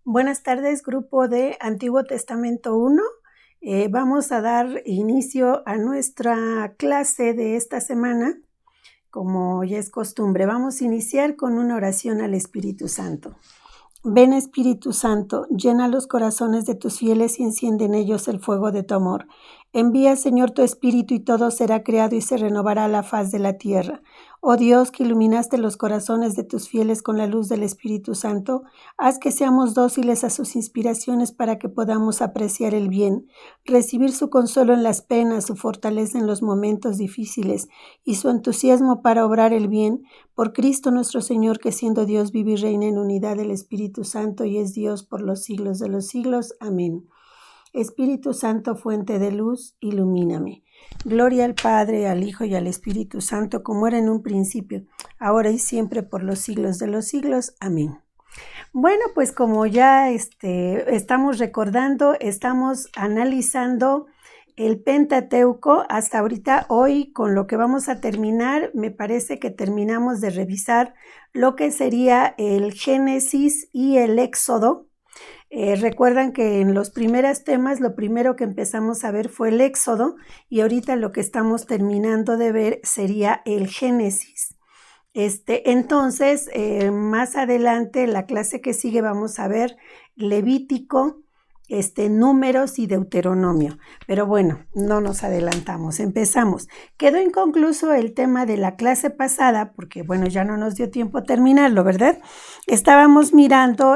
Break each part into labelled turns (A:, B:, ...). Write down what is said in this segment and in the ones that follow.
A: Buenas tardes, grupo de Antiguo Testamento 1. Vamos a dar inicio a nuestra clase de esta semana. Como ya es costumbre, vamos a iniciar con una oración al Espíritu Santo. Ven, Espíritu Santo, llena los corazones de tus fieles y enciende en ellos el fuego de tu amor. Envía, Señor, tu Espíritu y todo será creado y se renovará la faz de la tierra. Oh Dios, que iluminaste los corazones de tus fieles con la luz del Espíritu Santo, haz que seamos dóciles a sus inspiraciones para que podamos apreciar el bien, recibir su consuelo en las penas, su fortaleza en los momentos difíciles y su entusiasmo para obrar el bien, por Cristo nuestro Señor, que siendo Dios vive y reina en unidad del Espíritu Santo y es Dios por los siglos de los siglos. Amén. Espíritu Santo, fuente de luz, ilumíname. Gloria al Padre, al Hijo y al Espíritu Santo, como era en un principio, ahora y siempre, por los siglos de los siglos. Amén. Bueno, pues como ya estamos recordando, estamos analizando el Pentateuco hasta ahorita. Hoy, con lo que vamos a terminar, me parece que terminamos de revisar lo que sería el Génesis y el Éxodo. Recuerdan que en los primeros temas lo primero que empezamos a ver fue el Éxodo y ahorita lo que estamos terminando de ver sería el Génesis. Entonces, más adelante, en la clase que sigue, vamos a ver Levítico, Números y Deuteronomio. Pero bueno, no nos adelantamos, empezamos. Quedó inconcluso el tema de la clase pasada, porque bueno, ya no nos dio tiempo a terminarlo, ¿verdad? Estábamos mirando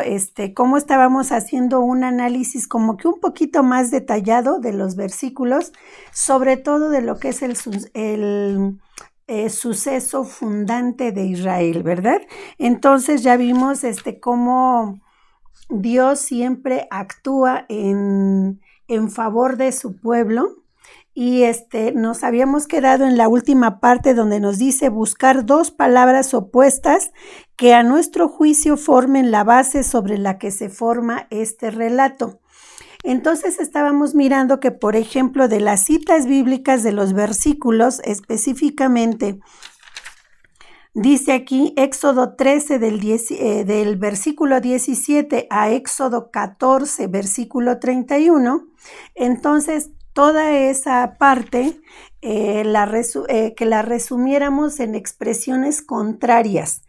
A: cómo estábamos haciendo un análisis como que un poquito más detallado de los versículos, sobre todo de lo que es el suceso fundante de Israel, ¿verdad? Entonces ya vimos cómo Dios siempre actúa en favor de su pueblo y nos habíamos quedado en la última parte donde nos dice buscar dos palabras opuestas que a nuestro juicio formen la base sobre la que se forma este relato. Entonces estábamos mirando que, por ejemplo, de las citas bíblicas de los versículos específicamente, dice aquí Éxodo 13 del versículo 17 a Éxodo 14, versículo 31. Entonces, toda esa parte que la resumiéramos en expresiones contrarias.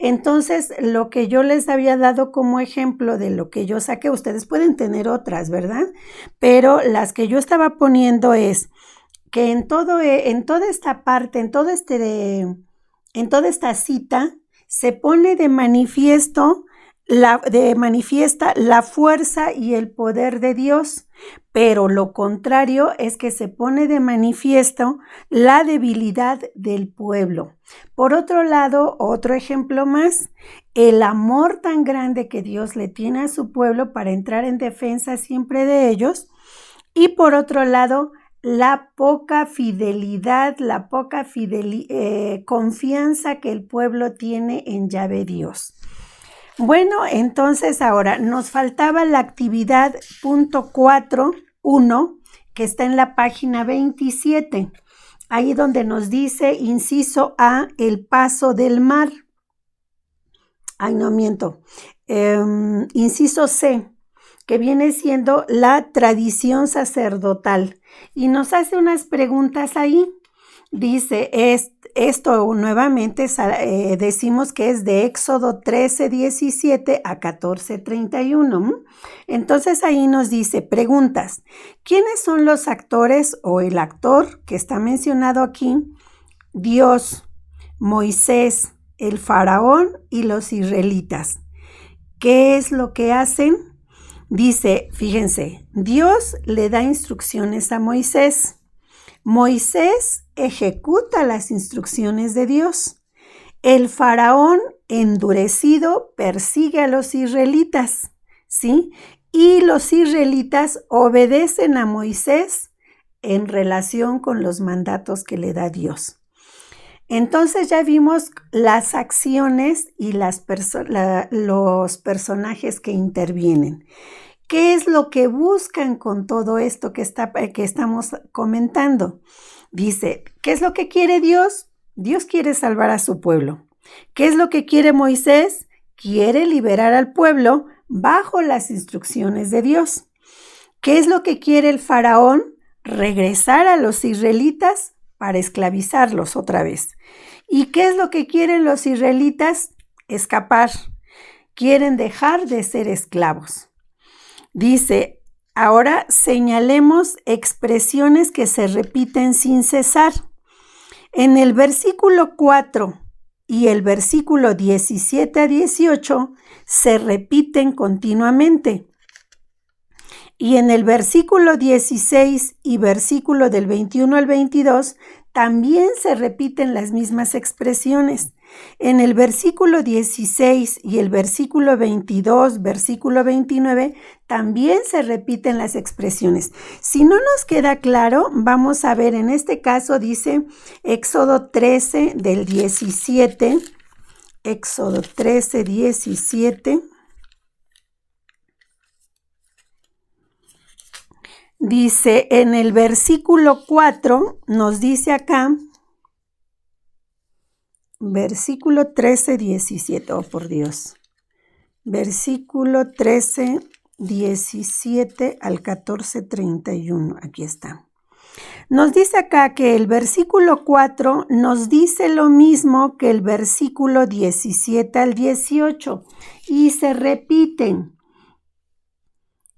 A: Entonces, lo que yo les había dado como ejemplo de lo que yo saqué, ustedes pueden tener otras, ¿verdad? Pero las que yo estaba poniendo es que en toda esta parte, en toda esta cita, se pone de manifiesta la fuerza y el poder de Dios, pero lo contrario es que se pone de manifiesto la debilidad del pueblo. Por otro lado, otro ejemplo más, el amor tan grande que Dios le tiene a su pueblo para entrar en defensa siempre de ellos, y por otro lado, la poca fidelidad, confianza que el pueblo tiene en Yahvé Dios. Bueno, entonces ahora nos faltaba la actividad punto 4.1, que está en la página 27, ahí donde nos dice, inciso A, el paso del mar. Inciso C, que viene siendo la tradición sacerdotal. Y nos hace unas preguntas ahí. Dice, esto nuevamente decimos que es de Éxodo 13, 17 a 14, 31. Entonces ahí nos dice, preguntas, ¿quiénes son los actores o el actor que está mencionado aquí? Dios, Moisés, el faraón y los israelitas. ¿Qué es lo que hacen? Dice, fíjense, Dios le da instrucciones a Moisés. Moisés ejecuta las instrucciones de Dios. El faraón endurecido persigue a los israelitas, ¿sí? Y los israelitas obedecen a Moisés en relación con los mandatos que le da Dios. Entonces ya vimos las acciones y los personajes que intervienen. ¿Qué es lo que buscan con todo esto que estamos comentando? Dice, ¿qué es lo que quiere Dios? Dios quiere salvar a su pueblo. ¿Qué es lo que quiere Moisés? Quiere liberar al pueblo bajo las instrucciones de Dios. ¿Qué es lo que quiere el faraón? Regresar a los israelitas para esclavizarlos otra vez. ¿Y qué es lo que quieren los israelitas? Escapar. Quieren dejar de ser esclavos. Dice, ahora señalemos expresiones que se repiten sin cesar. En el versículo 4 y el versículo 17 a 18 se repiten continuamente. Y en el versículo 16 y versículo del 21 al 22 también se repiten las mismas expresiones. En el versículo 16 y el versículo 22, versículo 29, también se repiten las expresiones. Si no nos queda claro, vamos a ver, en este caso dice Éxodo 13 del 17, Éxodo 13, 17. Dice en el versículo 4, nos dice acá, versículo 13, 17, oh por Dios, versículo 13, 17 al 14, 31, aquí está. Nos dice acá que el versículo 4 nos dice lo mismo que el versículo 17 al 18 y se repiten.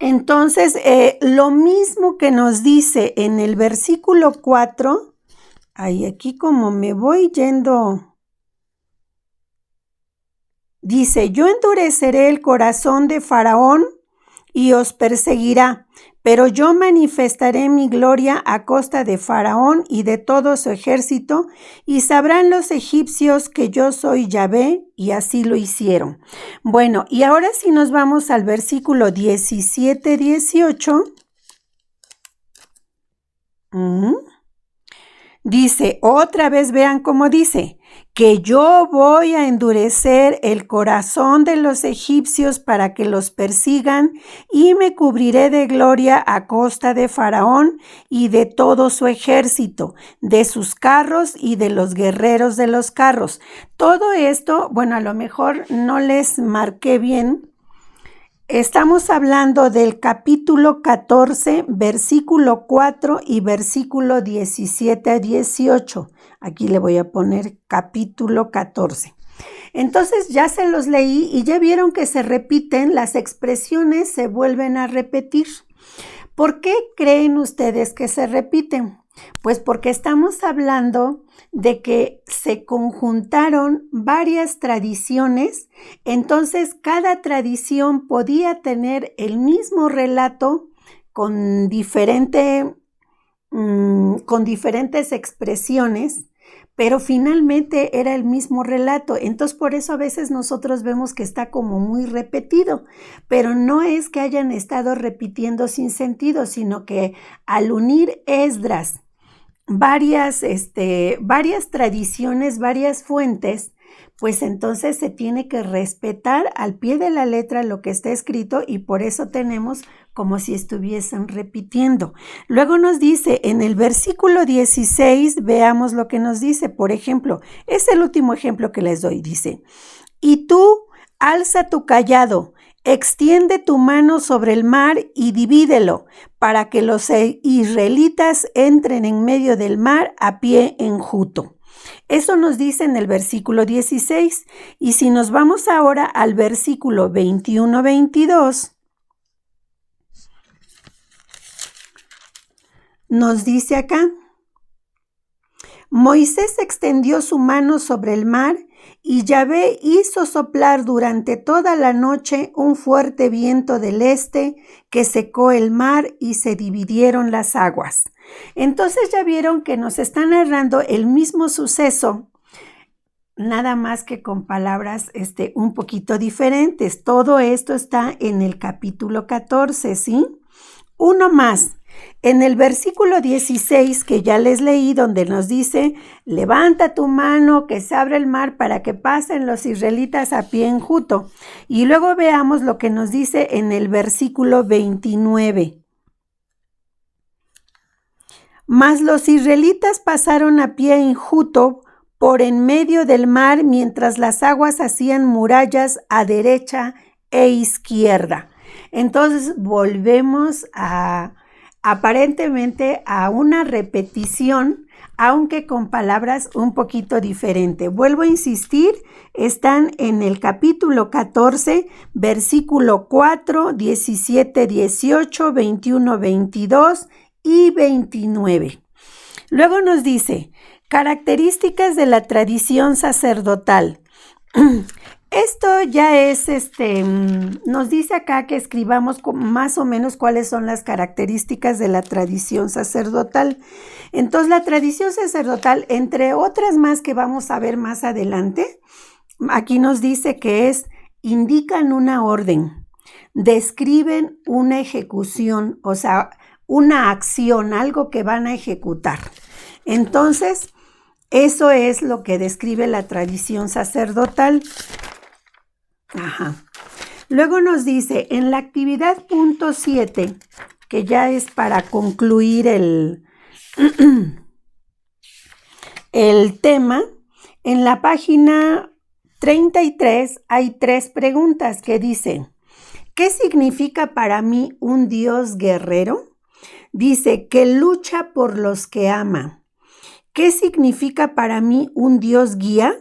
A: Entonces, lo mismo que nos dice en el versículo 4, aquí como me voy yendo, dice, yo endureceré el corazón de Faraón y os perseguirá, pero yo manifestaré mi gloria a costa de Faraón y de todo su ejército, y sabrán los egipcios que yo soy Yahvé, y así lo hicieron. Bueno, y ahora si nos vamos al versículo 17, 18, dice, otra vez vean cómo dice, que yo voy a endurecer el corazón de los egipcios para que los persigan y me cubriré de gloria a costa de Faraón y de todo su ejército, de sus carros y de los guerreros de los carros. Todo esto, bueno, a lo mejor no les marqué bien. Estamos hablando del capítulo 14, versículo 4 y versículo 17 a 18. Aquí le voy a poner capítulo 14. Entonces ya se los leí y ya vieron que se repiten, las expresiones se vuelven a repetir. ¿Por qué creen ustedes que se repiten? Pues porque estamos hablando de que se conjuntaron varias tradiciones, entonces cada tradición podía tener el mismo relato con diferentes expresiones, pero finalmente era el mismo relato. Entonces por eso a veces nosotros vemos que está como muy repetido, pero no es que hayan estado repitiendo sin sentido, sino que al unir Esdras varias tradiciones, varias fuentes, pues entonces se tiene que respetar al pie de la letra lo que está escrito y por eso tenemos como si estuviesen repitiendo. Luego nos dice en el versículo 16, veamos lo que nos dice, por ejemplo, es el último ejemplo que les doy, dice, y tú alza tu cayado, extiende tu mano sobre el mar y divídelo para que los israelitas entren en medio del mar a pie enjuto. Eso nos dice en el versículo 16. Y si nos vamos ahora al versículo 21-22, nos dice acá, Moisés extendió su mano sobre el mar y Yahvé hizo soplar durante toda la noche un fuerte viento del este que secó el mar y se dividieron las aguas. Entonces ya vieron que nos está narrando el mismo suceso, nada más que con palabras un poquito diferentes. Todo esto está en el capítulo 14, ¿sí? Uno más. En el versículo 16 que ya les leí, donde nos dice, levanta tu mano que se abre el mar para que pasen los israelitas a pie enjuto. Y luego veamos lo que nos dice en el versículo 29. Mas los israelitas pasaron a pie enjuto por en medio del mar mientras las aguas hacían murallas a derecha e izquierda. Entonces volvemos aparentemente a una repetición, aunque con palabras un poquito diferentes. Vuelvo a insistir, están en el capítulo 14, versículo 4, 17, 18, 21, 22 y 29. Luego nos dice, características de la tradición sacerdotal. Esto ya es, nos dice acá que escribamos más o menos cuáles son las características de la tradición sacerdotal. Entonces, la tradición sacerdotal, entre otras más que vamos a ver más adelante, aquí nos dice que indican una orden, describen una ejecución, o sea, una acción, algo que van a ejecutar. Entonces, eso es lo que describe la tradición sacerdotal. Luego nos dice, en la actividad punto 7, que ya es para concluir el tema, en la página 33 hay 3 preguntas que dicen, ¿qué significa para mí un Dios guerrero? Dice, que lucha por los que ama. ¿Qué significa para mí un Dios guía?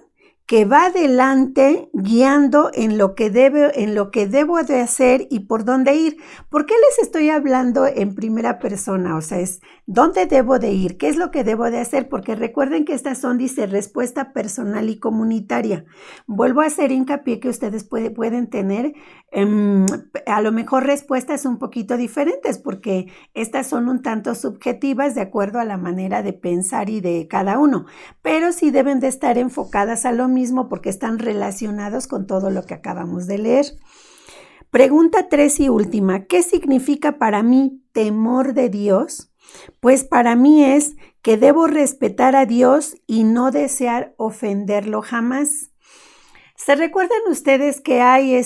A: Que va adelante guiando en lo que debo de hacer y por dónde ir. ¿Por qué les estoy hablando en primera persona? O sea, es dónde debo de ir, qué es lo que debo de hacer, porque recuerden que estas son, dice, respuesta personal y comunitaria. Vuelvo a hacer hincapié que ustedes pueden tener a lo mejor respuestas un poquito diferentes, porque estas son un tanto subjetivas de acuerdo a la manera de pensar y de cada uno, pero sí deben de estar enfocadas a lo mismo porque están relacionados con todo lo que acabamos de leer. Pregunta 3 y última, ¿qué significa para mí temor de Dios? Pues para mí es que debo respetar a Dios y no desear ofenderlo jamás. ¿Se recuerdan ustedes que hay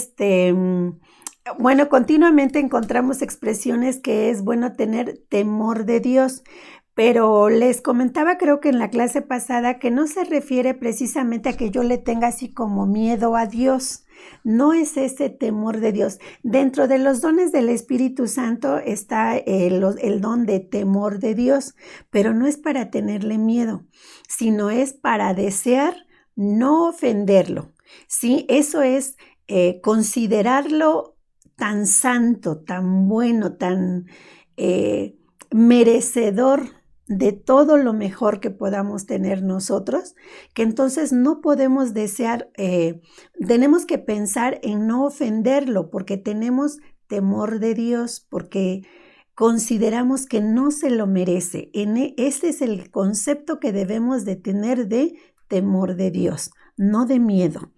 A: continuamente encontramos expresiones que es bueno tener temor de Dios? Pero les comentaba, creo que en la clase pasada, que no se refiere precisamente a que yo le tenga así como miedo a Dios. No es ese temor de Dios. Dentro de los dones del Espíritu Santo está el don de temor de Dios, pero no es para tenerle miedo, sino es para desear no ofenderlo. ¿Sí? Eso es considerarlo tan santo, tan bueno, tan merecedor de todo lo mejor que podamos tener nosotros, que entonces no podemos desear, tenemos que pensar en no ofenderlo porque tenemos temor de Dios, porque consideramos que no se lo merece. Ese es el concepto que debemos de tener de temor de Dios, no de miedo,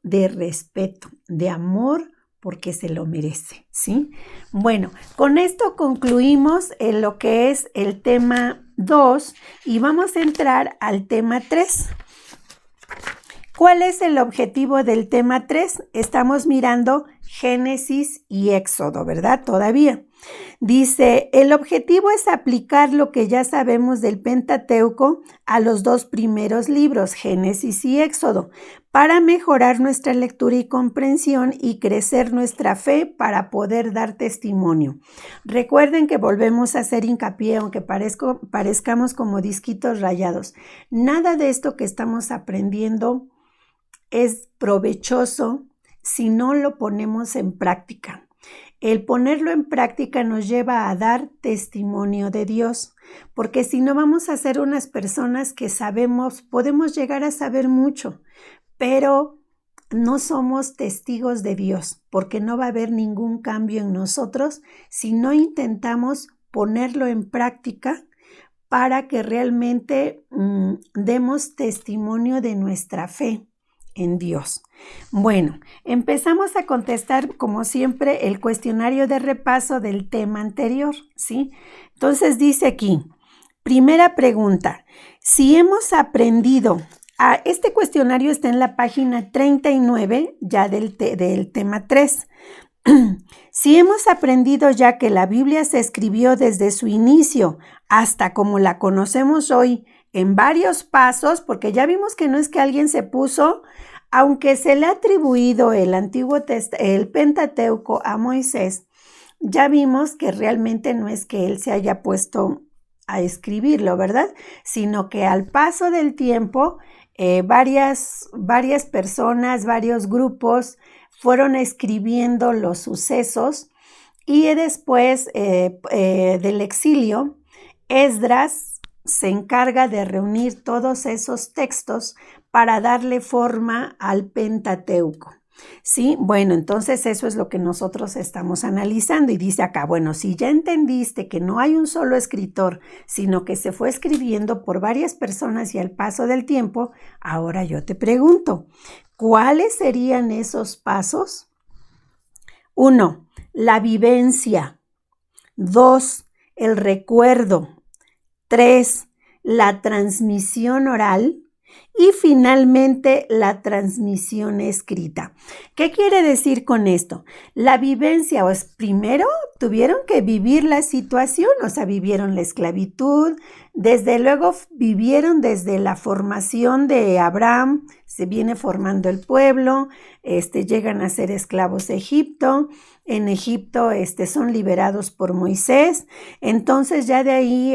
A: de respeto, de amor, porque se lo merece, ¿sí? Bueno, con esto concluimos lo que es el tema 2 y vamos a entrar al tema 3. ¿Cuál es el objetivo del tema 3? Estamos mirando Génesis y Éxodo, ¿verdad? Todavía. Dice, el objetivo es aplicar lo que ya sabemos del Pentateuco a los 2 primeros libros, Génesis y Éxodo, para mejorar nuestra lectura y comprensión y crecer nuestra fe para poder dar testimonio. Recuerden que volvemos a hacer hincapié, aunque parezcamos como disquitos rayados. Nada de esto que estamos aprendiendo es provechoso si no lo ponemos en práctica. El ponerlo en práctica nos lleva a dar testimonio de Dios, porque si no vamos a ser unas personas que sabemos, podemos llegar a saber mucho, pero no somos testigos de Dios, porque no va a haber ningún cambio en nosotros si no intentamos ponerlo en práctica para que realmente demos testimonio de nuestra fe en Dios. Bueno, empezamos a contestar como siempre el cuestionario de repaso del tema anterior, ¿sí? Entonces dice aquí, primera pregunta, si hemos aprendido, este cuestionario está en la página 39 ya del tema 3. Si hemos aprendido ya que la Biblia se escribió desde su inicio hasta como la conocemos hoy en varios pasos, porque ya vimos que no es que alguien se puso Aunque se le ha atribuido el Pentateuco a Moisés, ya vimos que realmente no es que él se haya puesto a escribirlo, ¿verdad? Sino que al paso del tiempo, varias personas, varios grupos fueron escribiendo los sucesos y después del exilio, Esdras se encarga de reunir todos esos textos para darle forma al Pentateuco. Sí, bueno, entonces eso es lo que nosotros estamos analizando y dice acá, bueno, si ya entendiste que no hay un solo escritor, sino que se fue escribiendo por varias personas y al paso del tiempo, ahora yo te pregunto, ¿cuáles serían esos pasos? 1. La vivencia. 2. El recuerdo. 3. La transmisión oral. Y finalmente, la transmisión escrita. ¿Qué quiere decir con esto? La vivencia, pues primero tuvieron que vivir la situación, o sea, vivieron la esclavitud, desde luego vivieron desde la formación de Abraham, se viene formando el pueblo, llegan a ser esclavos de Egipto, en Egipto son liberados por Moisés, entonces ya de ahí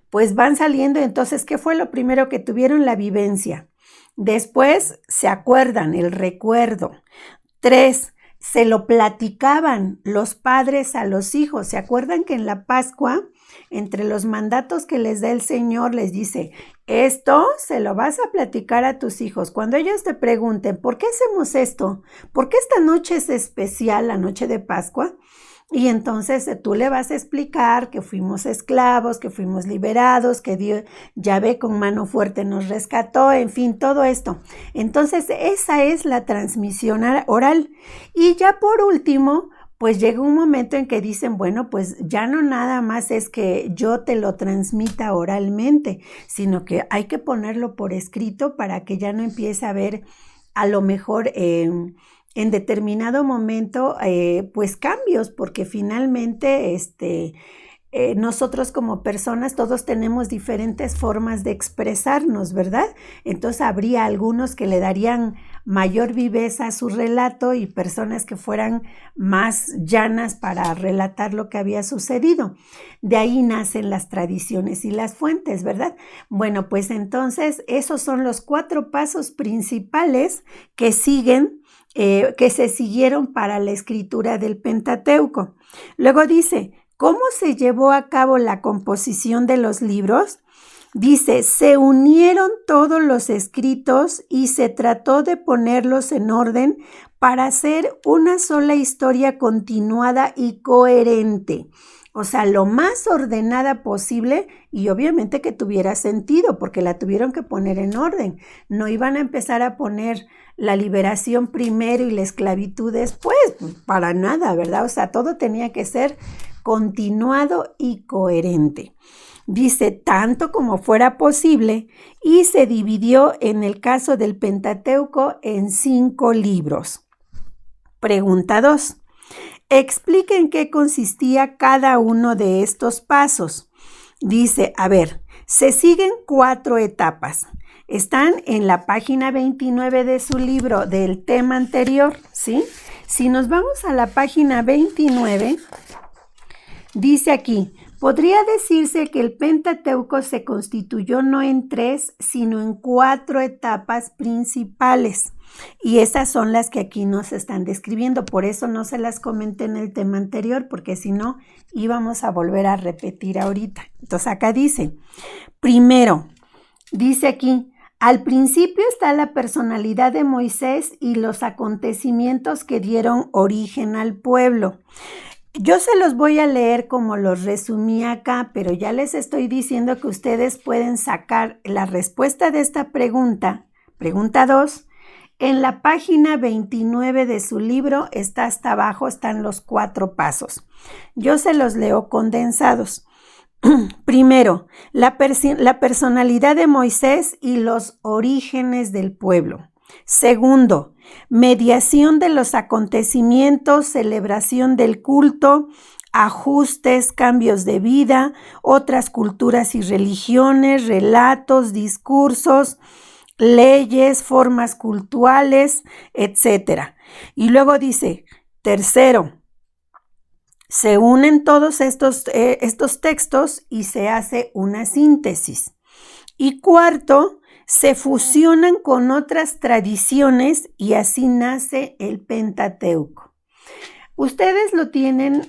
A: pues van saliendo. Entonces, ¿qué fue lo primero que tuvieron? La vivencia. Después se acuerdan, el recuerdo. 3, se lo platicaban los padres a los hijos. ¿Se acuerdan que en la Pascua, entre los mandatos que les da el Señor, les dice, esto se lo vas a platicar a tus hijos? Cuando ellos te pregunten, ¿por qué hacemos esto? ¿Por qué esta noche es especial, la noche de Pascua? Y entonces tú le vas a explicar que fuimos esclavos, que fuimos liberados, que Dios, Yahvé con mano fuerte nos rescató, en fin, todo esto. Entonces esa es la transmisión oral. Y ya por último, pues llega un momento en que dicen, bueno, pues ya no nada más es que yo te lo transmita oralmente, sino que hay que ponerlo por escrito para que ya no empiece a haber a lo mejor en determinado momento, pues cambios, porque finalmente nosotros como personas todos tenemos diferentes formas de expresarnos, ¿verdad? Entonces habría algunos que le darían mayor viveza a su relato y personas que fueran más llanas para relatar lo que había sucedido. De ahí nacen las tradiciones y las fuentes, ¿verdad? Bueno, pues entonces esos son los 4 pasos principales que siguen, que se siguieron para la escritura del Pentateuco. Luego dice, ¿cómo se llevó a cabo la composición de los libros? Dice, se unieron todos los escritos y se trató de ponerlos en orden para hacer una sola historia continuada y coherente. O sea, lo más ordenada posible y obviamente que tuviera sentido, porque la tuvieron que poner en orden. No iban a empezar a poner la liberación primero y la esclavitud después, pues para nada, ¿verdad? O sea, todo tenía que ser continuado y coherente. Dice, tanto como fuera posible, y se dividió en el caso del Pentateuco en 5 libros. Pregunta 2. Explica en qué consistía cada uno de estos pasos. Dice, a ver, se siguen 4 etapas. Están en la página 29 de su libro del tema anterior, ¿sí? Si nos vamos a la página 29, dice aquí, podría decirse que el Pentateuco se constituyó no en 3, sino en 4 etapas principales. Y esas son las que aquí nos están describiendo. Por eso no se las comenté en el tema anterior, porque si no, íbamos a volver a repetir ahorita. Entonces acá dice, primero, dice aquí, al principio está la personalidad de Moisés y los acontecimientos que dieron origen al pueblo. Yo se los voy a leer como los resumí acá, pero ya les estoy diciendo que ustedes pueden sacar la respuesta de esta pregunta, pregunta 2, en la página 29 de su libro, está hasta abajo, están los 4 pasos. Yo se los leo condensados. Primero, la personalidad de Moisés y los orígenes del pueblo. Segundo, mediación de los acontecimientos, celebración del culto, ajustes, cambios de vida, otras culturas y religiones, relatos, discursos, leyes, formas cultuales, etc. Y luego dice, tercero, se unen todos estos textos y se hace una síntesis. Y cuarto, se fusionan con otras tradiciones y así nace el Pentateuco. Ustedes lo tienen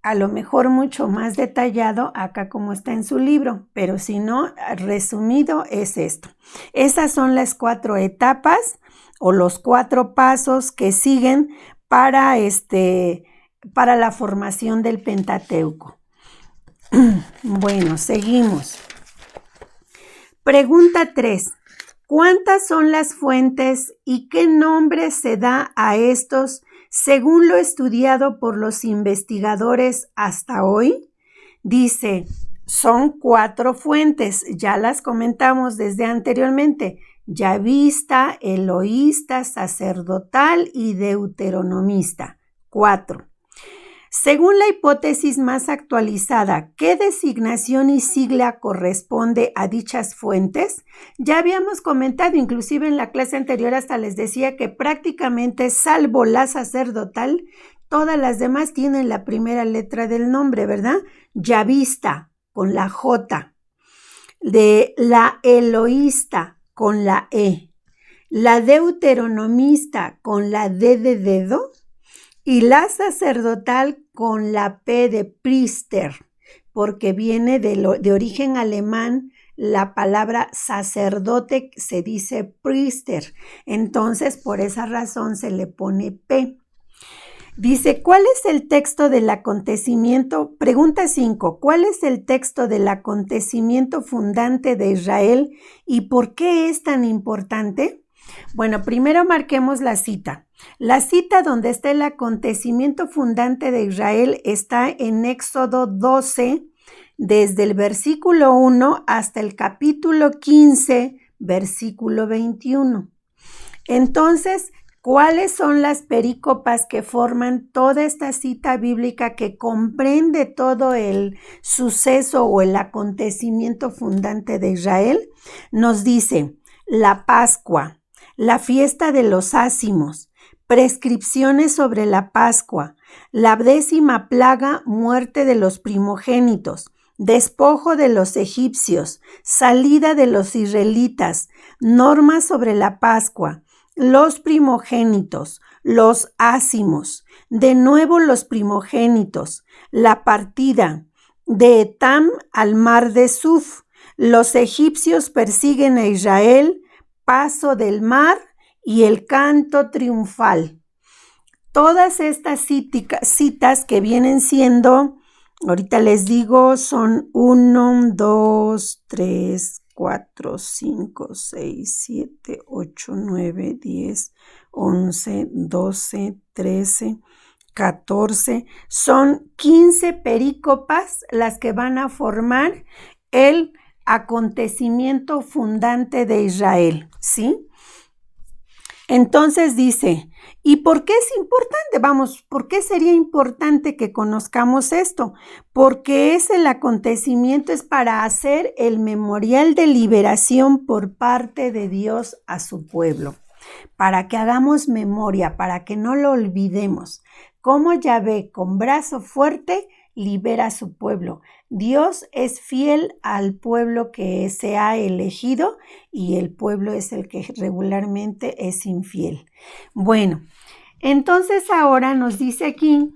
A: a lo mejor mucho más detallado acá como está en su libro, pero si no, resumido es esto. Esas son las 4 etapas o los 4 pasos que siguen para la formación del Pentateuco. Bueno, seguimos. Pregunta 3. ¿Cuántas son las fuentes y qué nombre se da a estos según lo estudiado por los investigadores hasta hoy? Dice, son 4 fuentes, ya las comentamos desde anteriormente: yavista, eloísta, sacerdotal y deuteronomista. 4. Según la hipótesis más actualizada, ¿qué designación y sigla corresponde a dichas fuentes? Ya habíamos comentado, inclusive en la clase anterior hasta les decía que prácticamente, salvo la sacerdotal, todas las demás tienen la primera letra del nombre, ¿verdad? Yavista, con la J. De la eloísta, con la E. La deuteronomista, con la D de dedo. Y la sacerdotal con la P de Priester, porque viene de origen alemán. La palabra sacerdote se dice Priester, entonces por esa razón se le pone P. Dice, ¿cuál es el texto del acontecimiento? Pregunta 5. ¿Cuál es el texto del acontecimiento fundante de Israel y por qué es tan importante? Bueno, primero marquemos la cita. La cita donde está el acontecimiento fundante de Israel está en Éxodo 12, desde el versículo 1 hasta el capítulo 15, versículo 21. Entonces, ¿cuáles son las perícopas que forman toda esta cita bíblica que comprende todo el suceso o el acontecimiento fundante de Israel? Nos dice la Pascua, la fiesta de los ácimos, prescripciones sobre la Pascua, la 10ª plaga, muerte de los primogénitos, despojo de los egipcios, salida de los israelitas, normas sobre la Pascua, los primogénitos, los ácimos, de nuevo los primogénitos, la partida, de Etam al mar de Suf, los egipcios persiguen a Israel, paso del mar y el canto triunfal. Todas estas citas que vienen siendo, ahorita les digo, son 1, 2, 3, 4, 5, 6, 7, 8, 9, 10, 11, 12, 13, 14. Son 15 perícopas las que van a formar el acontecimiento fundante de Israel, ¿sí? Entonces dice, ¿y por qué es importante? Vamos, ¿por qué sería importante que conozcamos esto? Porque el acontecimiento es para hacer el memorial de liberación por parte de Dios a su pueblo, para que hagamos memoria, para que no lo olvidemos. Cómo Yahvé con brazo fuerte libera a su pueblo. Dios es fiel al pueblo que se ha elegido y el pueblo es el que regularmente es infiel. Bueno, entonces ahora nos dice aquí,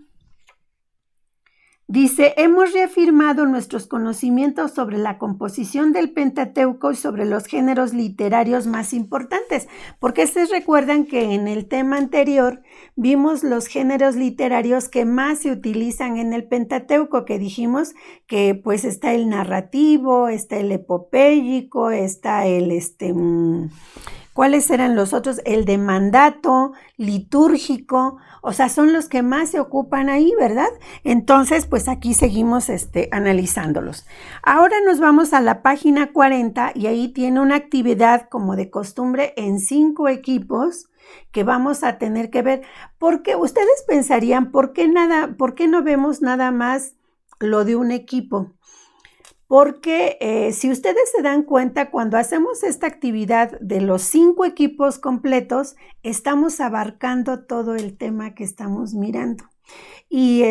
A: dice, hemos reafirmado nuestros conocimientos sobre la composición del Pentateuco y sobre los géneros literarios más importantes, porque ustedes recuerdan que en el tema anterior vimos los géneros literarios que más se utilizan en el Pentateuco, que dijimos que pues está el narrativo, está el epopéyico, está el ¿cuáles eran los otros? El de mandato, litúrgico, o sea, son los que más se ocupan ahí, ¿verdad? Entonces, pues aquí seguimos analizándolos. Ahora nos vamos a la página 40 y ahí tiene una actividad como de costumbre en 5 equipos que vamos a tener que ver. Porque ustedes pensarían, ¿por qué no vemos nada más lo de un equipo? porque si ustedes se dan cuenta, cuando hacemos esta actividad de los 5 equipos completos, estamos abarcando todo el tema que estamos mirando. Y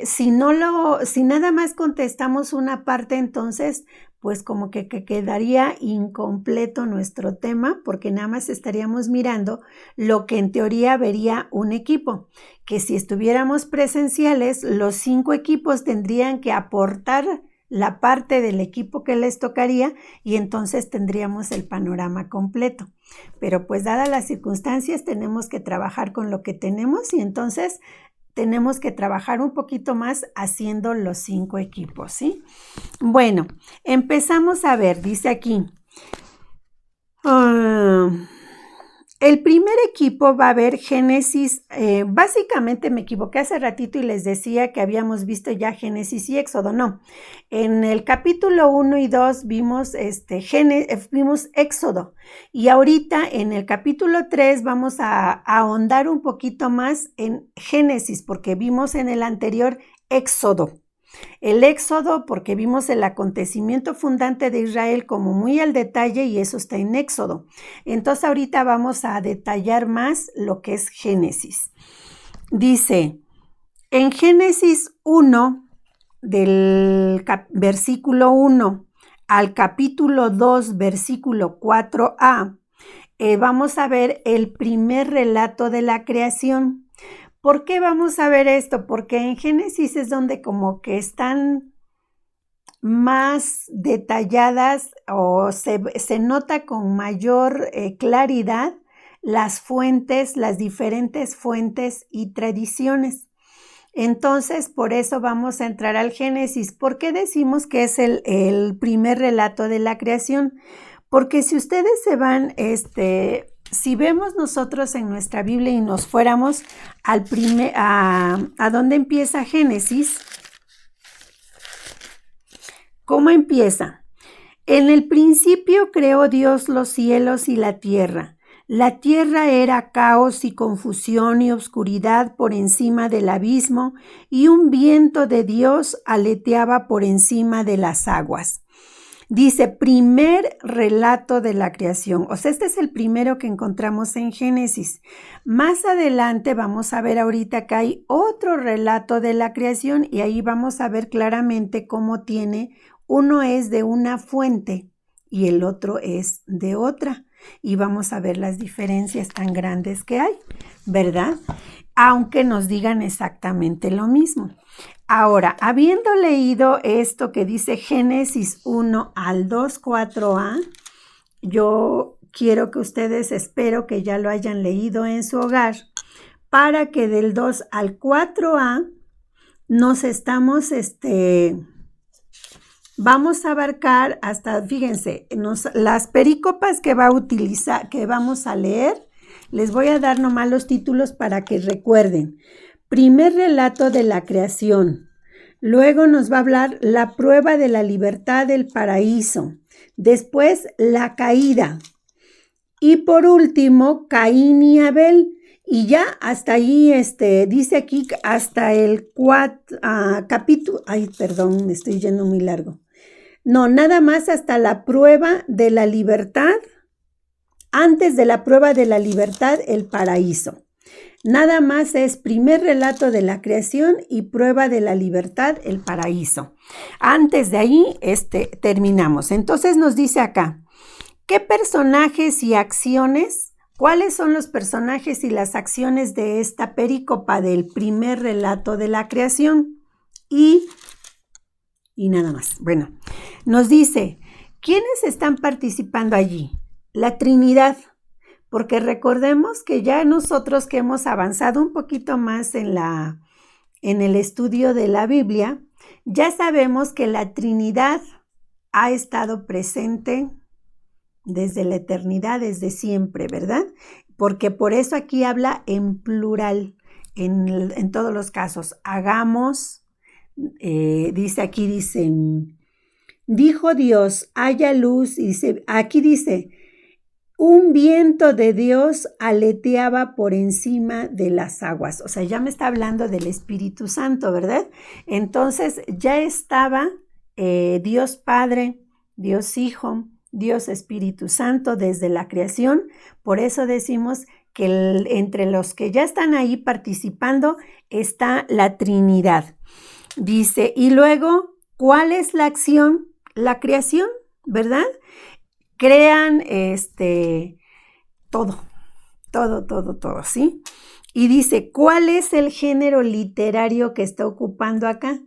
A: si nada más contestamos una parte, entonces pues como que quedaría incompleto nuestro tema, porque nada más estaríamos mirando lo que en teoría vería un equipo, que si estuviéramos presenciales, los 5 equipos tendrían que aportar la parte del equipo que les tocaría y entonces tendríamos el panorama completo. Pero pues dadas las circunstancias tenemos que trabajar con lo que tenemos y entonces tenemos que trabajar un poquito más haciendo los 5 equipos, ¿sí? Bueno, empezamos a ver, dice aquí, el primer equipo va a ver Génesis, básicamente me equivoqué hace ratito y les decía que habíamos visto ya Génesis y Éxodo, no. En el capítulo 1 y 2 vimos, vimos Éxodo y ahorita en el capítulo 3 vamos a ahondar un poquito más en Génesis porque vimos en el anterior Éxodo. El Éxodo, porque vimos el acontecimiento fundante de Israel como muy al detalle y eso está en Éxodo. Entonces ahorita vamos a detallar más lo que es Génesis. Dice, en Génesis 1, del versículo 1 al capítulo 2, versículo 4a, vamos a ver el primer relato de la creación. ¿Por qué vamos a ver esto? Porque en Génesis es donde como que están más detalladas o se nota con mayor claridad las fuentes, las diferentes fuentes y tradiciones. Entonces, por eso vamos a entrar al Génesis. ¿Por qué decimos que es el primer relato de la creación? Porque si ustedes se van, si vemos nosotros en nuestra Biblia y nos fuéramos a donde empieza Génesis, ¿cómo empieza? En el principio creó Dios los cielos y la tierra. La tierra era caos y confusión y oscuridad por encima del abismo, y un viento de Dios aleteaba por encima de las aguas. Dice, primer relato de la creación. O sea, este es el primero que encontramos en Génesis. Más adelante vamos a ver ahorita que hay otro relato de la creación y ahí vamos a ver claramente cómo uno es de una fuente y el otro es de otra. Y vamos a ver las diferencias tan grandes que hay, ¿verdad? Aunque nos digan exactamente lo mismo. Ahora, habiendo leído esto que dice Génesis 1 al 2, 4a, yo quiero que ustedes, espero que ya lo hayan leído en su hogar, para que del 2 al 4a nos estamos, vamos a abarcar hasta, fíjense, las perícopas que vamos a leer, les voy a dar nomás los títulos para que recuerden. Primer relato de la creación. Luego nos va a hablar la prueba de la libertad del paraíso. Después la caída. Y por último, Caín y Abel. Y ya hasta ahí, dice aquí hasta el capítulo. Ay, perdón, me estoy yendo muy largo. No, nada más hasta la prueba de la libertad. Antes de la prueba de la libertad, el paraíso. Nada más es primer relato de la creación y prueba de la libertad, el paraíso. Antes de ahí, terminamos. Entonces nos dice acá, ¿qué personajes y acciones? ¿Cuáles son los personajes y las acciones de esta perícopa del primer relato de la creación? Y nada más. Bueno, nos dice, ¿quiénes están participando allí? La Trinidad. Porque recordemos que ya nosotros que hemos avanzado un poquito más en el estudio de la Biblia, ya sabemos que la Trinidad ha estado presente desde la eternidad, desde siempre, ¿verdad? Porque por eso aquí habla en plural, en todos los casos. Hagamos, dijo Dios, haya luz, y aquí dice, un viento de Dios aleteaba por encima de las aguas. O sea, ya me está hablando del Espíritu Santo, ¿verdad? Entonces ya estaba Dios Padre, Dios Hijo, Dios Espíritu Santo desde la creación. Por eso decimos que entre los que ya están ahí participando está la Trinidad. Dice, y luego, ¿cuál es la acción? La creación, ¿verdad? Crean todo, ¿sí? Y dice, ¿cuál es el género literario que está ocupando acá?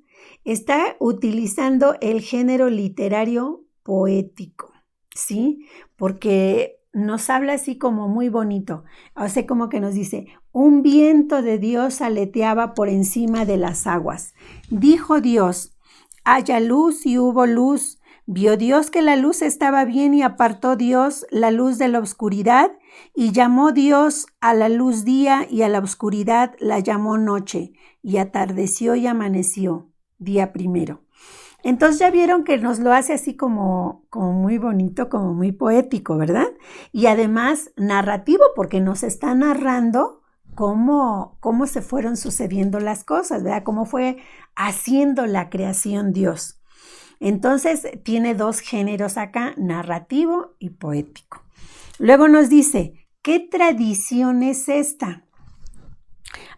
A: Está utilizando el género literario poético, ¿sí? Porque nos habla así como muy bonito, o sea, como que nos dice, un viento de Dios aleteaba por encima de las aguas. Dijo Dios, haya luz y hubo luz. Vio Dios que la luz estaba bien y apartó Dios la luz de la oscuridad y llamó Dios a la luz día y a la oscuridad la llamó noche y atardeció y amaneció día primero. Entonces ya vieron que nos lo hace así como muy bonito, como muy poético, ¿verdad? Y además narrativo, porque nos está narrando cómo se fueron sucediendo las cosas, ¿verdad? Cómo fue haciendo la creación Dios. Entonces tiene dos géneros acá, narrativo y poético. Luego nos dice, ¿qué tradición es esta?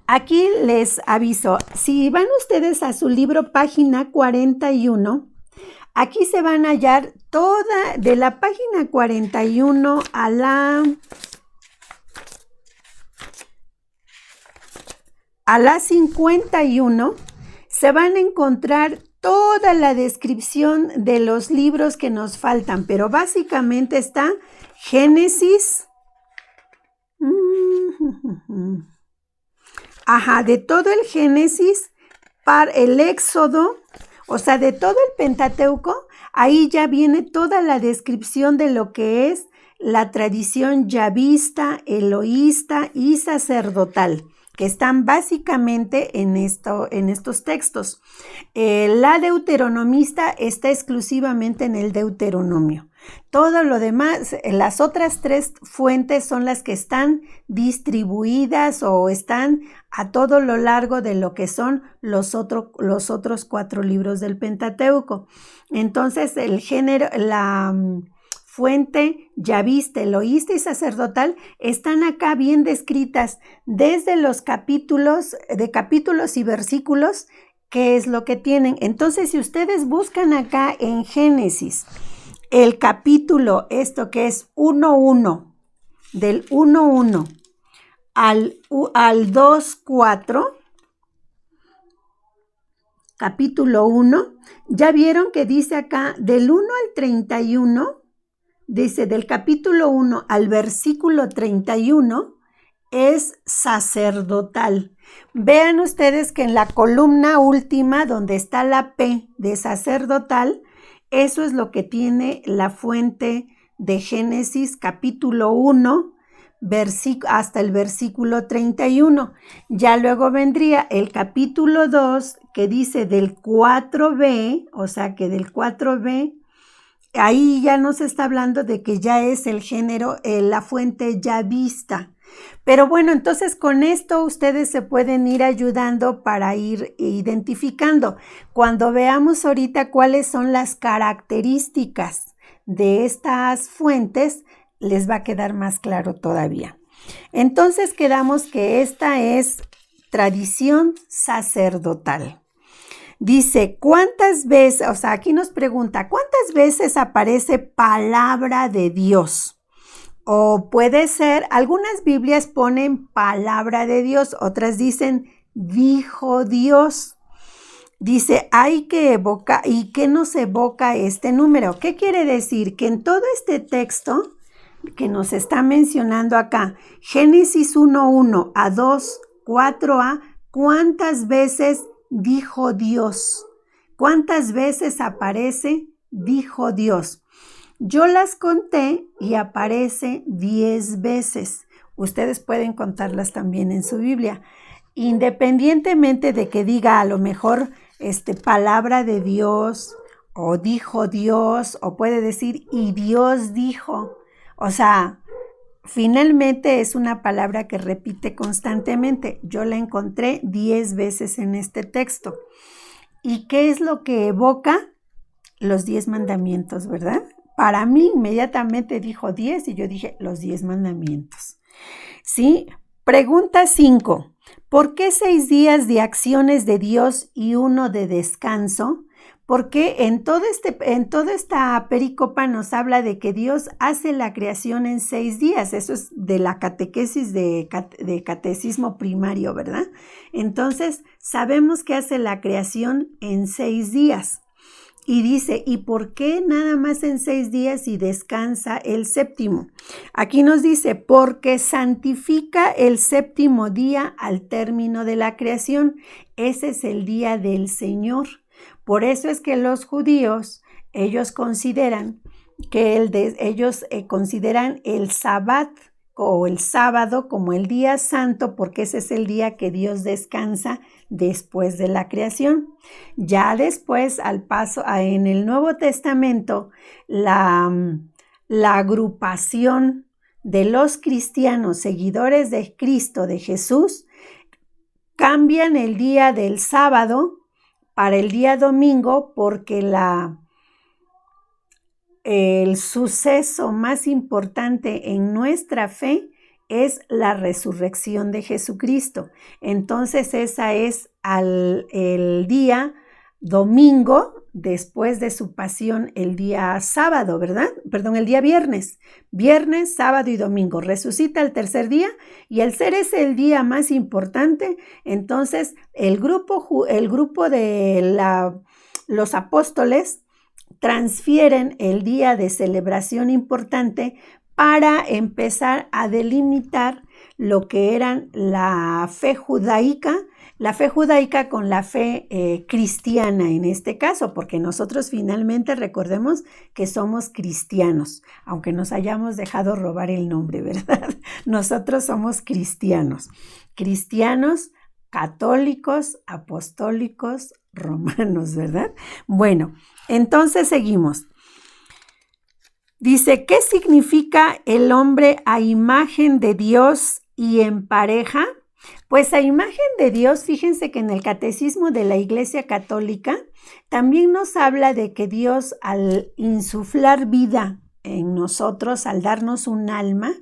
A: Aquí les aviso, si van ustedes a su libro página 41, aquí se van a hallar toda, de la página 41 a la 51, se van a encontrar toda la descripción de los libros que nos faltan, pero básicamente está Génesis, de todo el Génesis, para el Éxodo, o sea, de todo el Pentateuco, ahí ya viene toda la descripción de lo que es la tradición yavista, eloísta y sacerdotal, que están básicamente en estos textos. La deuteronomista está exclusivamente en el Deuteronomio. Todo lo demás, las otras tres fuentes son las que están distribuidas o están a todo lo largo de lo que son los otros 4 libros del Pentateuco. Entonces, el género, la fuente yavista, eloísta y sacerdotal están acá bien descritas desde los capítulos y versículos, qué es lo que tienen. Entonces, si ustedes buscan acá en Génesis, el capítulo, esto que es 1.1, del 1.1 al 2.4, capítulo 1, ya vieron que dice acá del 1 al 31, dice del capítulo 1 al versículo 31, es sacerdotal. Vean ustedes que en la columna última, donde está la P de sacerdotal, eso es lo que tiene la fuente de Génesis capítulo 1 hasta el versículo 31. Ya luego vendría el capítulo 2 que dice del 4b, o sea que del 4b, ahí ya nos está hablando de que ya es el género, la fuente yavista. Pero bueno, entonces con esto ustedes se pueden ir ayudando para ir identificando. Cuando veamos ahorita cuáles son las características de estas fuentes, les va a quedar más claro todavía. Entonces quedamos que esta es tradición sacerdotal. Dice, ¿cuántas veces? O sea, aquí nos pregunta, ¿cuántas veces aparece palabra de Dios? O puede ser, algunas Biblias ponen palabra de Dios, otras dicen dijo Dios. Dice, hay que evocar, ¿y qué nos evoca este número? ¿Qué quiere decir? Que en todo este texto que nos está mencionando acá, Génesis 1.1 a 2.4a, ¿cuántas veces dijo Dios? ¿Cuántas veces aparece dijo Dios? Yo las conté y aparece 10 veces. Ustedes pueden contarlas también en su Biblia. Independientemente de que diga a lo mejor palabra de Dios o dijo Dios, o puede decir y Dios dijo. O sea, finalmente es una palabra que repite constantemente. Yo la encontré 10 veces en este texto. ¿Y qué es lo que evoca? los 10 mandamientos, ¿verdad? Para mí inmediatamente dijo 10 y yo dije los 10 mandamientos. ¿Sí? Pregunta 5. ¿Por qué 6 días de acciones de Dios y 1 de descanso? Porque en toda esta pericopa nos habla de que Dios hace la creación en 6 días. Eso es de la catequesis de catecismo primario, ¿verdad? Entonces, sabemos que hace la creación en 6 días. Y dice, ¿y por qué nada más en 6 días y descansa el séptimo? Aquí nos dice, porque santifica el séptimo día al término de la creación. Ese es el día del Señor. Por eso es que los judíos, ellos consideran el Sabbat o el sábado como el día santo, porque ese es el día que Dios descansa después de la creación. Ya después, al paso en el Nuevo Testamento, la agrupación de los cristianos seguidores de Cristo, de Jesús, cambian el día del sábado para el día domingo, porque el suceso más importante en nuestra fe es la resurrección de Jesucristo. Entonces esa es el día domingo, después de su pasión, el día sábado, ¿verdad? Perdón, el día viernes. Viernes, sábado y domingo. Resucita el tercer día y al ser ese el día más importante, entonces el grupo de los apóstoles transfieren el día de celebración importante para empezar a delimitar lo que eran la fe judaica con la fe cristiana en este caso, porque nosotros finalmente recordemos que somos cristianos, aunque nos hayamos dejado robar el nombre, ¿verdad? Nosotros somos cristianos católicos, apostólicos, romanos, ¿verdad? Bueno, entonces seguimos. Dice, ¿qué significa el hombre a imagen de Dios y en pareja? Pues a imagen de Dios, fíjense que en el Catecismo de la Iglesia Católica también nos habla de que Dios, al insuflar vida en nosotros, al darnos un alma,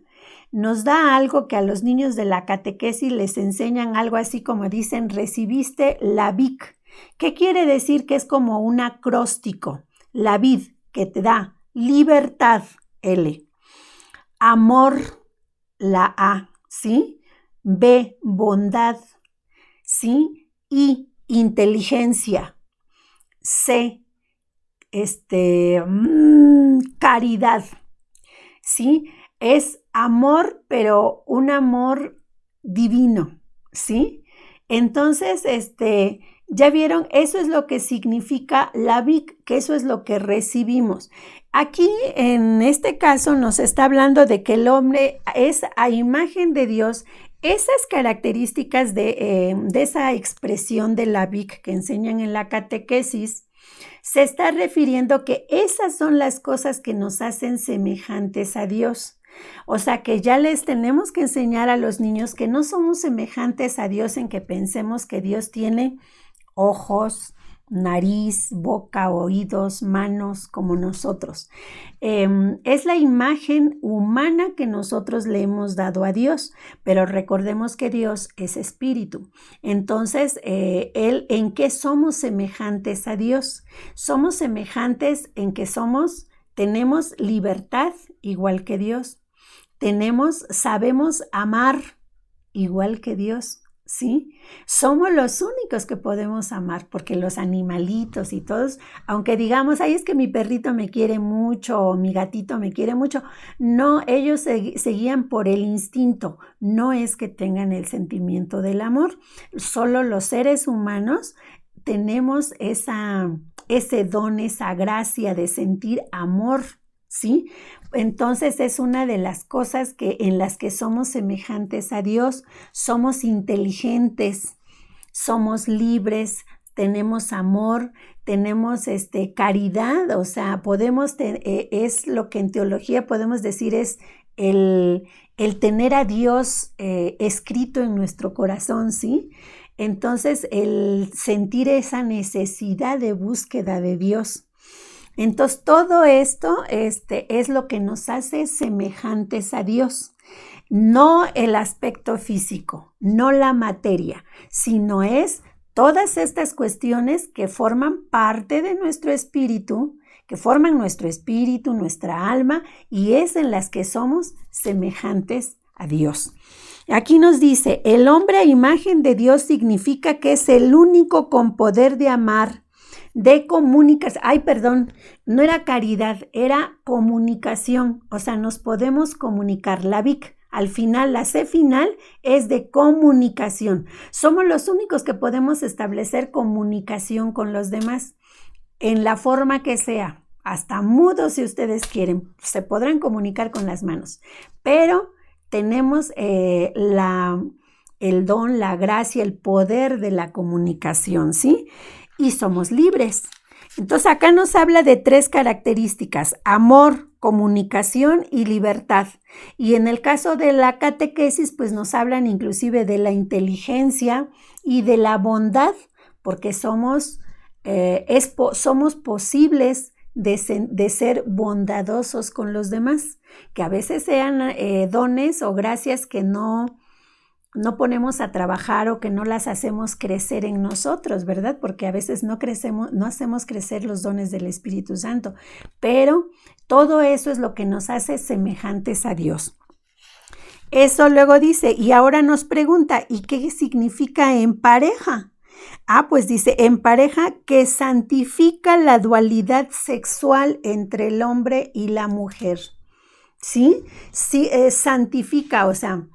A: nos da algo que a los niños de la catequesis les enseñan, algo así como dicen, recibiste la vic. ¿Qué quiere decir? Que es como un acróstico, la vid, que te da libertad, L, amor, la A, ¿sí? B, bondad, ¿sí? I, inteligencia, C, caridad, ¿sí? Es amor, pero un amor divino, ¿sí? Entonces, ya vieron, eso es lo que significa la vic, que eso es lo que recibimos. Aquí, en este caso, nos está hablando de que el hombre es a imagen de Dios. Esas características de esa expresión de la vic que enseñan en la catequesis, se está refiriendo que esas son las cosas que nos hacen semejantes a Dios. O sea que ya les tenemos que enseñar a los niños que no somos semejantes a Dios en que pensemos que Dios tiene ojos, nariz, boca, oídos, manos, como nosotros. Es la imagen humana que nosotros le hemos dado a Dios, pero recordemos que Dios es espíritu. Entonces, ¿en qué somos semejantes a Dios? Somos semejantes en que tenemos libertad igual que Dios. Sabemos amar igual que Dios. ¿Sí? Somos los únicos que podemos amar, porque los animalitos y todos, aunque digamos, ay, es que mi perrito me quiere mucho o mi gatito me quiere mucho, no, ellos se guían por el instinto, no es que tengan el sentimiento del amor. Solo los seres humanos tenemos ese don, esa gracia de sentir amor, ¿sí? Entonces es una de las cosas en las que somos semejantes a Dios. Somos inteligentes, somos libres, tenemos amor, tenemos caridad, o sea, es lo que en teología podemos decir es el tener a Dios escrito en nuestro corazón, ¿sí? Entonces el sentir esa necesidad de búsqueda de Dios. Entonces, todo esto es lo que nos hace semejantes a Dios. No el aspecto físico, no la materia, sino es todas estas cuestiones que forman parte de nuestro espíritu, que forman nuestro espíritu, nuestra alma, y es en las que somos semejantes a Dios. Aquí nos dice, el hombre a imagen de Dios significa que es el único con poder de amar, de comunicación. Ay, perdón, no era caridad, era comunicación. O sea, nos podemos comunicar. La VIC, al final, la C final es de comunicación. Somos los únicos que podemos establecer comunicación con los demás en la forma que sea. Hasta mudos si ustedes quieren. Se podrán comunicar con las manos. Pero tenemos el don, la gracia, el poder de la comunicación, ¿sí? Y somos libres. Entonces acá nos habla de 3 características: amor, comunicación y libertad. Y en el caso de la catequesis, pues nos hablan inclusive de la inteligencia y de la bondad, porque somos posibles de ser bondadosos con los demás, que a veces sean dones o gracias que no ponemos a trabajar o que no las hacemos crecer en nosotros, ¿verdad? Porque a veces no hacemos crecer los dones del Espíritu Santo, pero todo eso es lo que nos hace semejantes a Dios. Eso luego dice, y ahora nos pregunta, ¿y qué significa en pareja? Pues dice, en pareja que santifica la dualidad sexual entre el hombre y la mujer. ¿Sí? Sí, santifica, o sea,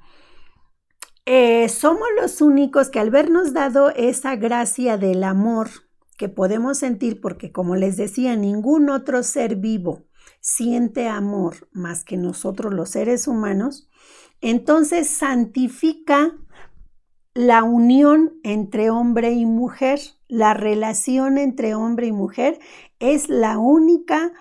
A: somos los únicos que al vernos dado esa gracia del amor que podemos sentir, porque como les decía, ningún otro ser vivo siente amor más que nosotros los seres humanos, entonces santifica la unión entre hombre y mujer, la relación entre hombre y mujer es la única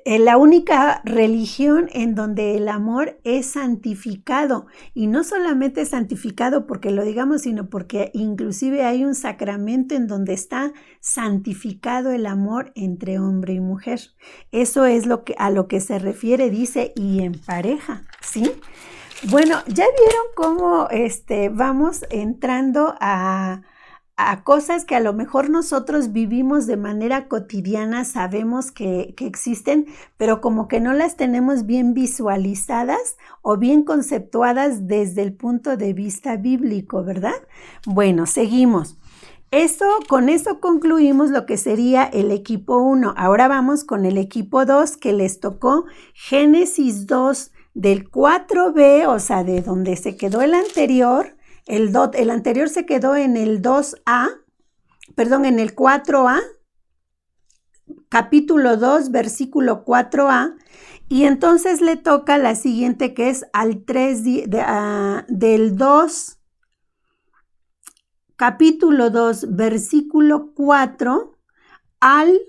A: la única religión en donde el amor es santificado, y no solamente santificado porque lo digamos, sino porque inclusive hay un sacramento en donde está santificado el amor entre hombre y mujer. Eso es a lo que se refiere, dice, y en pareja, ¿sí? Bueno, ya vieron cómo vamos entrando a cosas que a lo mejor nosotros vivimos de manera cotidiana, sabemos que existen, pero como que no las tenemos bien visualizadas o bien conceptuadas desde el punto de vista bíblico, ¿verdad? Bueno, seguimos. Con eso concluimos lo que sería el equipo 1. Ahora vamos con el equipo 2, que les tocó Génesis 2, del 4b, o sea, de donde se quedó el anterior. El anterior se quedó en el 2a, perdón, en el 4a, capítulo 2, versículo 4a, y entonces le toca la siguiente, que es al 3 del 2, capítulo 2, versículo 4 al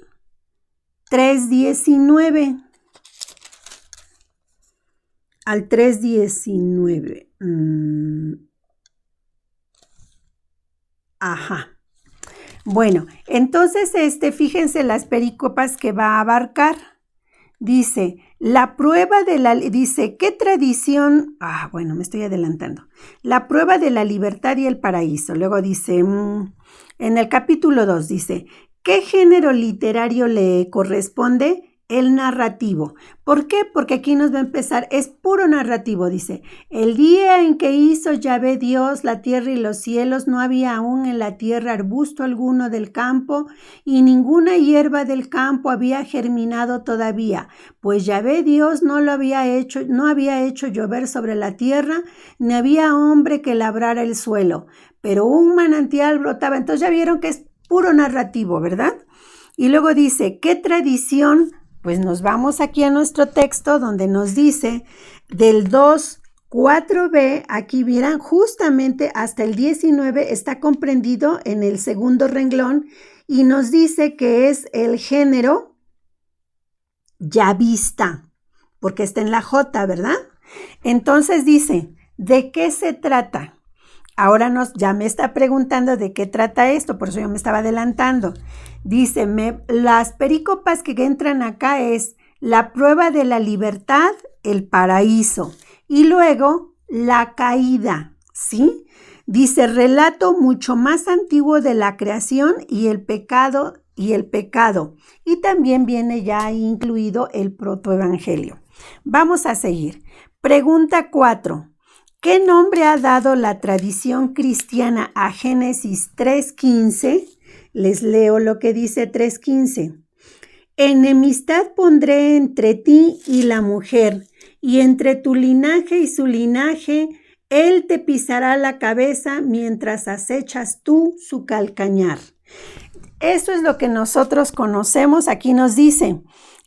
A: 3:19. Al 3:19. Ajá. Bueno, entonces fíjense las perícopas que va a abarcar. Dice, dice, ¿qué tradición? Bueno, me estoy adelantando. La prueba de la libertad y el paraíso. Luego dice, en el capítulo 2 dice, ¿qué género literario le corresponde? El narrativo. ¿Por qué? Porque aquí nos va a empezar, es puro narrativo, dice. El día en que hizo Yahvé Dios la tierra y los cielos, no había aún en la tierra arbusto alguno del campo, y ninguna hierba del campo había germinado todavía, pues Yahvé Dios no había hecho llover sobre la tierra, ni había hombre que labrara el suelo, pero un manantial brotaba. Entonces ya vieron que es puro narrativo, ¿verdad? Y luego dice, ¿qué tradición? Pues nos vamos aquí a nuestro texto donde nos dice del 2:4b, aquí vieran justamente hasta el 19 está comprendido en el segundo renglón y nos dice que es el género yavista, porque está en la J, ¿verdad? Entonces dice, ¿de qué se trata? ahora ya me está preguntando de qué trata esto, por eso yo me estaba adelantando. Dice, las perícopas que entran acá es la prueba de la libertad, el paraíso, y luego la caída, ¿sí? Dice, relato mucho más antiguo de la creación y el pecado, y también viene ya incluido el protoevangelio. Vamos a seguir. Pregunta 4. ¿Qué nombre ha dado la tradición cristiana a Génesis 3:15? Les leo lo que dice 3:15. Enemistad pondré entre ti y la mujer, y entre tu linaje y su linaje, él te pisará la cabeza mientras acechas tú su calcañar. Eso es lo que nosotros conocemos. Aquí nos dice,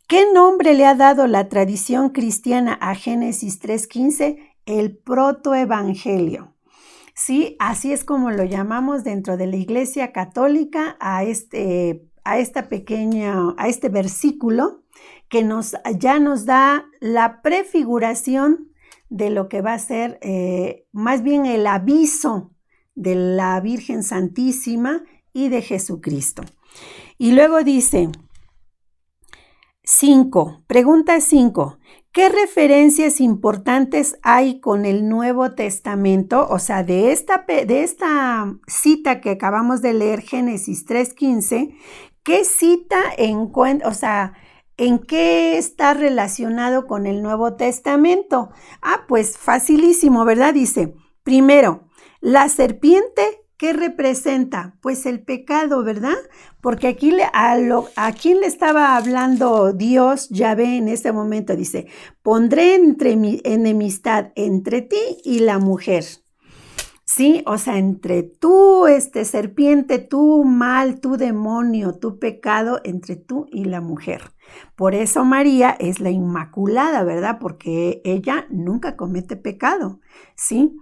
A: ¿qué nombre le ha dado la tradición cristiana a Génesis 3:15? El protoevangelio. Sí, así es como lo llamamos dentro de la Iglesia Católica a este versículo que ya nos da la prefiguración de lo que va a ser más bien el aviso de la Virgen Santísima y de Jesucristo. Y luego dice, pregunta 5. ¿Qué referencias importantes hay con el Nuevo Testamento? O sea, de esta cita que acabamos de leer, Génesis 3:15, ¿qué cita encuentra? O sea, ¿en qué está relacionado con el Nuevo Testamento? Pues facilísimo, ¿verdad? Dice, primero, la serpiente, ¿qué representa? Pues el pecado, ¿verdad? Porque aquí ¿a quién le estaba hablando Dios, Yahvé, en este momento? Dice, pondré enemistad entre ti y la mujer. Sí, o sea, entre tú, serpiente, tú mal, tú demonio, tú pecado, entre tú y la mujer. Por eso María es la Inmaculada, ¿verdad? Porque ella nunca comete pecado, ¿sí?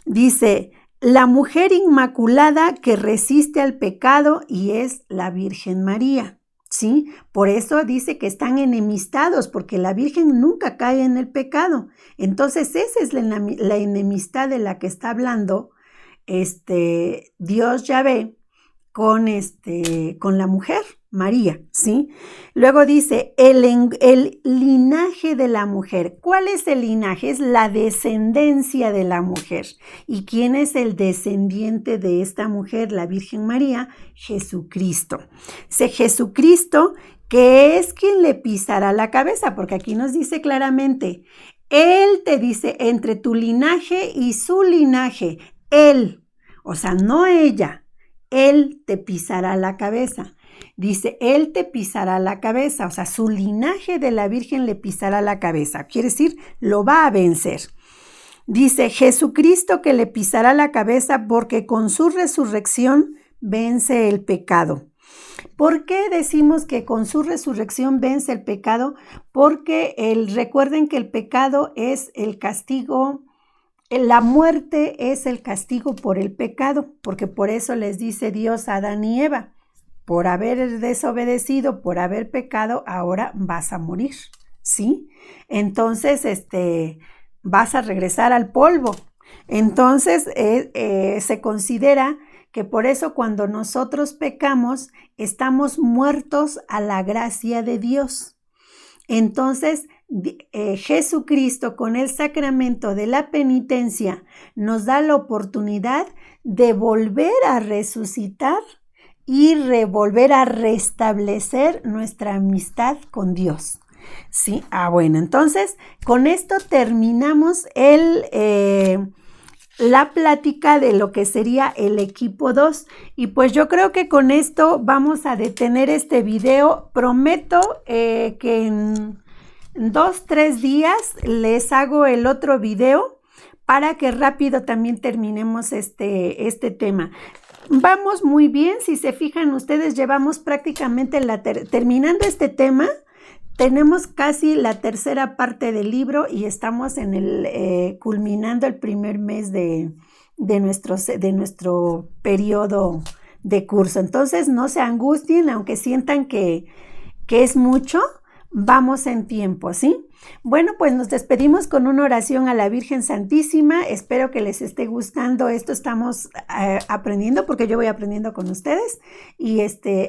A: Dice, la mujer inmaculada que resiste al pecado y es la Virgen María, ¿sí? Por eso dice que están enemistados, porque la Virgen nunca cae en el pecado. Entonces esa es la enemistad de la que está hablando Dios Yahvé con la mujer, María, ¿sí? Luego dice, el linaje de la mujer. ¿Cuál es el linaje? Es la descendencia de la mujer. ¿Y quién es el descendiente de esta mujer, la Virgen María? Jesucristo. Jesucristo, que es quien le pisará la cabeza, porque aquí nos dice claramente, él te dice, entre tu linaje y su linaje, él, o sea, no ella, él te pisará la cabeza. Dice, él te pisará la cabeza, o sea, su linaje de la Virgen le pisará la cabeza. Quiere decir, lo va a vencer. Dice, Jesucristo que le pisará la cabeza porque con su resurrección vence el pecado. ¿Por qué decimos que con su resurrección vence el pecado? Porque recuerden que el pecado es el castigo. La muerte es el castigo por el pecado, porque por eso les dice Dios a Adán y Eva, por haber desobedecido, por haber pecado, ahora vas a morir, ¿sí? Entonces, vas a regresar al polvo. Entonces, se considera que por eso cuando nosotros pecamos, estamos muertos a la gracia de Dios. Entonces, Jesucristo con el sacramento de la penitencia nos da la oportunidad de volver a resucitar y volver a restablecer nuestra amistad con Dios. Sí, bueno, entonces con esto terminamos la plática de lo que sería el equipo 2 y pues yo creo que con esto vamos a detener este video. Prometo que en 2-3 días les hago el otro video para que rápido también terminemos este tema. Vamos muy bien, si se fijan ustedes, llevamos prácticamente terminando este tema. Tenemos casi la tercera parte del libro y estamos culminando el primer mes de nuestro periodo de curso. Entonces no se angustien, aunque sientan que es mucho, vamos en tiempo, ¿sí? Bueno, pues nos despedimos con una oración a la Virgen Santísima. Espero que les esté gustando. Esto estamos aprendiendo porque yo voy aprendiendo con ustedes y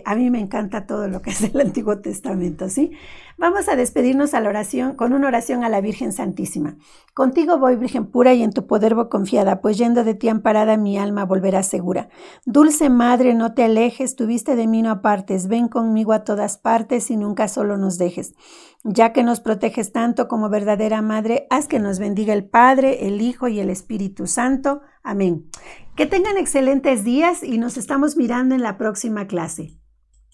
A: a mí me encanta todo lo que es el Antiguo Testamento, ¿sí? Vamos a despedirnos a la oración con una oración a la Virgen Santísima. Contigo voy, Virgen pura, y en tu poder voy confiada, pues yendo de ti amparada mi alma volverá segura. Dulce Madre, no te alejes, tu vista de mí no apartes, ven conmigo a todas partes y nunca solo nos dejes. Ya que nos proteges tanto como verdadera Madre, haz que nos bendiga el Padre, el Hijo y el Espíritu Santo. Amén. Que tengan excelentes días y nos estamos mirando en la próxima clase.